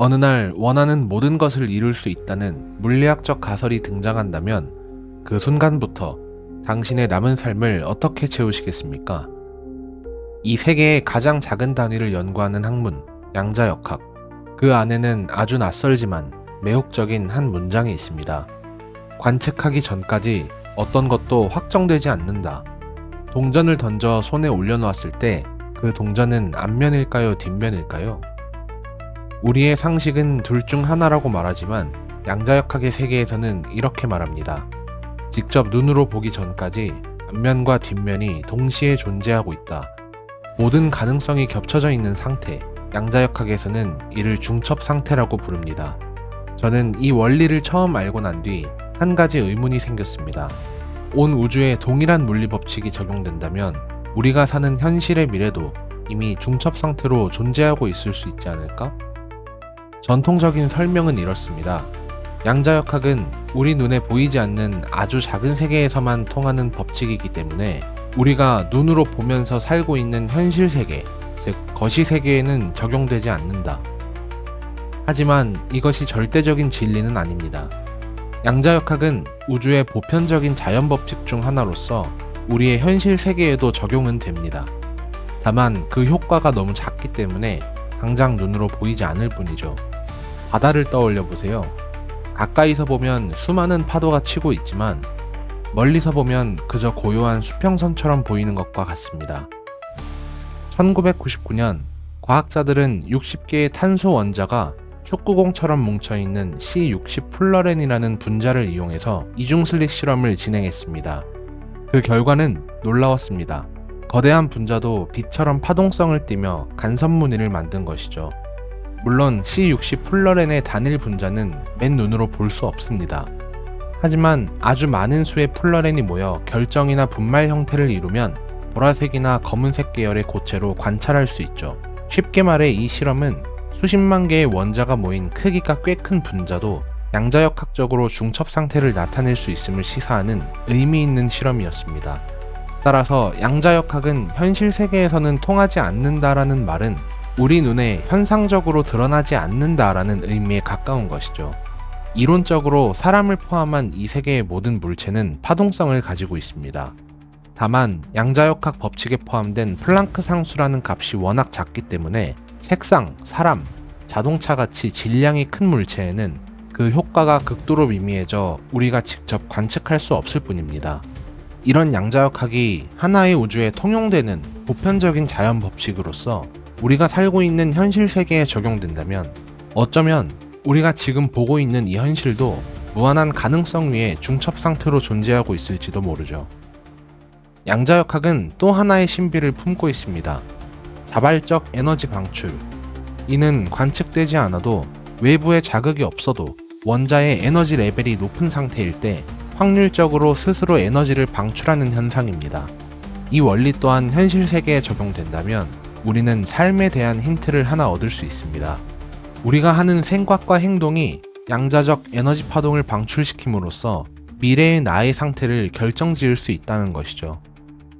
어느 날 원하는 모든 것을 이룰 수 있다는 물리학적 가설이 등장한다면 그 순간부터 당신의 남은 삶을 어떻게 채우시겠습니까? 이 세계의 가장 작은 단위를 연구하는 학문, 양자역학. 그 안에는 아주 낯설지만 매혹적인 한 문장이 있습니다. 관측하기 전까지 어떤 것도 확정되지 않는다. 동전을 던져 손에 올려놓았을 때 그 동전은 앞면일까요, 뒷면일까요? 우리의 상식은 둘 중 하나라고 말하지만 양자역학의 세계에서는 이렇게 말합니다. 직접 눈으로 보기 전까지 앞면과 뒷면이 동시에 존재하고 있다. 모든 가능성이 겹쳐져 있는 상태, 양자역학에서는 이를 중첩 상태라고 부릅니다. 저는 이 원리를 처음 알고 난 뒤 한 가지 의문이 생겼습니다. 온 우주에 동일한 물리 법칙이 적용된다면 우리가 사는 현실의 미래도 이미 중첩 상태로 존재하고 있을 수 있지 않을까? 전통적인 설명은 이렇습니다. 양자역학은 우리 눈에 보이지 않는 아주 작은 세계에서만 통하는 법칙이기 때문에 우리가 눈으로 보면서 살고 있는 현실 세계, 즉 거시 세계에는 적용되지 않는다. 하지만 이것이 절대적인 진리는 아닙니다. 양자역학은 우주의 보편적인 자연 법칙 중 하나로서 우리의 현실 세계에도 적용은 됩니다. 다만 그 효과가 너무 작기 때문에 당장 눈으로 보이지 않을 뿐이죠. 바다를 떠올려 보세요. 가까이서 보면 수많은 파도가 치고 있지만 멀리서 보면 그저 고요한 수평선처럼 보이는 것과 같습니다. 1999년 과학자들은 60개의 탄소 원자가 축구공처럼 뭉쳐있는 C60 플러렌이라는 분자를 이용해서 이중슬릿 실험을 진행했습니다. 그 결과는 놀라웠습니다. 거대한 분자도 빛처럼 파동성을 띠며 간섭무늬를 만든 것이죠. 물론 C60 플러렌의 단일 분자는 맨눈으로 볼 수 없습니다. 하지만 아주 많은 수의 플러렌이 모여 결정이나 분말 형태를 이루면 보라색이나 검은색 계열의 고체로 관찰할 수 있죠. 쉽게 말해 이 실험은 수십만 개의 원자가 모인 크기가 꽤 큰 분자도 양자역학적으로 중첩 상태를 나타낼 수 있음을 시사하는 의미 있는 실험이었습니다. 따라서 양자역학은 현실 세계에서는 통하지 않는다라는 말은 우리 눈에 현상적으로 드러나지 않는다라는 의미에 가까운 것이죠. 이론적으로 사람을 포함한 이 세계의 모든 물체는 파동성을 가지고 있습니다. 다만 양자역학 법칙에 포함된 플랑크 상수라는 값이 워낙 작기 때문에 색상, 사람, 자동차 같이 질량이 큰 물체에는 그 효과가 극도로 미미해져 우리가 직접 관측할 수 없을 뿐입니다. 이런 양자역학이 하나의 우주에 통용되는 보편적인 자연 법칙으로서 우리가 살고 있는 현실 세계에 적용된다면 어쩌면 우리가 지금 보고 있는 이 현실도 무한한 가능성 위에 중첩 상태로 존재하고 있을지도 모르죠. 양자역학은 또 하나의 신비를 품고 있습니다. 자발적 에너지 방출. 이는 관측되지 않아도 외부의 자극이 없어도 원자의 에너지 레벨이 높은 상태일 때 확률적으로 스스로 에너지를 방출하는 현상입니다. 이 원리 또한 현실 세계에 적용된다면 우리는 삶에 대한 힌트를 하나 얻을 수 있습니다. 우리가 하는 생각과 행동이 양자적 에너지 파동을 방출시킴으로써 미래의 나의 상태를 결정지을 수 있다는 것이죠.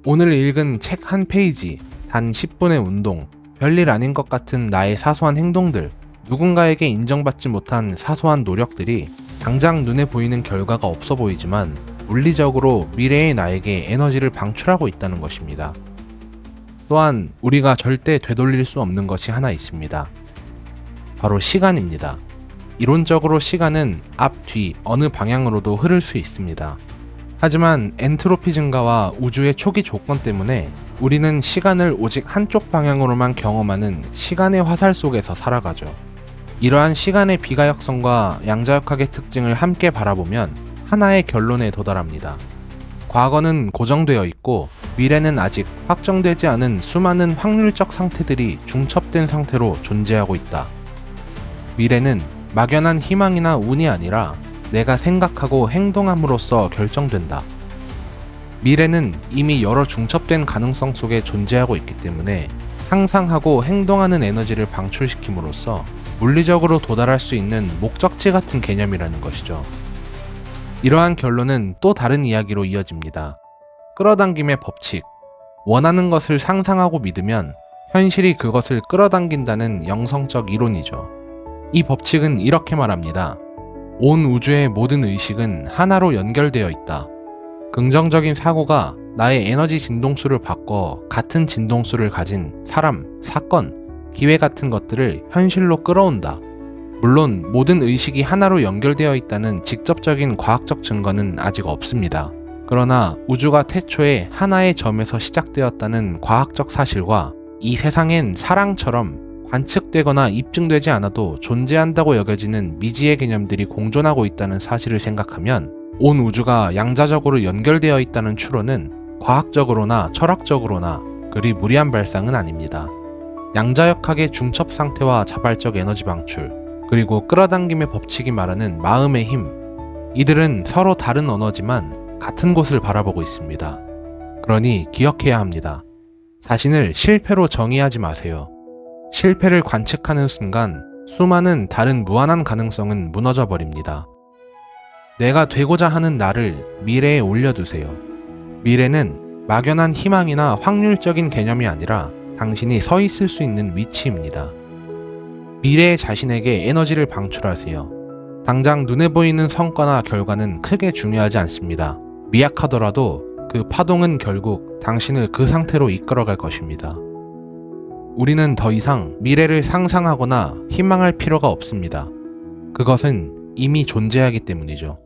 오늘 읽은 책 한 페이지, 단 10분의 운동, 별일 아닌 것 같은 나의 사소한 행동들, 누군가에게 인정받지 못한 사소한 노력들이 당장 눈에 보이는 결과가 없어 보이지만 물리적으로 미래의 나에게 에너지를 방출하고 있다는 것입니다. 또한 우리가 절대 되돌릴 수 없는 것이 하나 있습니다. 바로 시간입니다. 이론적으로 시간은 앞, 뒤, 어느 방향으로도 흐를 수 있습니다. 하지만 엔트로피 증가와 우주의 초기 조건 때문에 우리는 시간을 오직 한쪽 방향으로만 경험하는 시간의 화살 속에서 살아가죠. 이러한 시간의 비가역성과 양자역학의 특징을 함께 바라보면 하나의 결론에 도달합니다. 과거는 고정되어 있고 미래는 아직 확정되지 않은 수많은 확률적 상태들이 중첩된 상태로 존재하고 있다. 미래는 막연한 희망이나 운이 아니라 내가 생각하고 행동함으로써 결정된다. 미래는 이미 여러 중첩된 가능성 속에 존재하고 있기 때문에 상상하고 행동하는 에너지를 방출시킴으로써 물리적으로 도달할 수 있는 목적지 같은 개념이라는 것이죠. 이러한 결론은 또 다른 이야기로 이어집니다. 끌어당김의 법칙. 원하는 것을 상상하고 믿으면 현실이 그것을 끌어당긴다는 영성적 이론이죠. 이 법칙은 이렇게 말합니다. 온 우주의 모든 의식은 하나로 연결되어 있다. 긍정적인 사고가 나의 에너지 진동수를 바꿔 같은 진동수를 가진 사람, 사건, 기회 같은 것들을 현실로 끌어온다. 물론 모든 의식이 하나로 연결되어 있다는 직접적인 과학적 증거는 아직 없습니다. 그러나 우주가 태초에 하나의 점에서 시작되었다는 과학적 사실과 이 세상엔 사랑처럼 관측되거나 입증되지 않아도 존재한다고 여겨지는 미지의 개념들이 공존하고 있다는 사실을 생각하면 온 우주가 양자적으로 연결되어 있다는 추론은 과학적으로나 철학적으로나 그리 무리한 발상은 아닙니다. 양자역학의 중첩 상태와 자발적 에너지 방출, 그리고 끌어당김의 법칙이 말하는 마음의 힘, 이들은 서로 다른 언어지만 같은 곳을 바라보고 있습니다. 그러니 기억해야 합니다. 자신을 실패로 정의하지 마세요. 실패를 관측하는 순간 수많은 다른 무한한 가능성은 무너져 버립니다. 내가 되고자 하는 나를 미래에 올려두세요. 미래는 막연한 희망이나 확률적인 개념이 아니라 당신이 서 있을 수 있는 위치입니다. 미래의 자신에게 에너지를 방출하세요. 당장 눈에 보이는 성과나 결과는 크게 중요하지 않습니다. 미약하더라도 그 파동은 결국 당신을 그 상태로 이끌어갈 것입니다. 우리는 더 이상 미래를 상상하거나 희망할 필요가 없습니다. 그것은 이미 존재하기 때문이죠.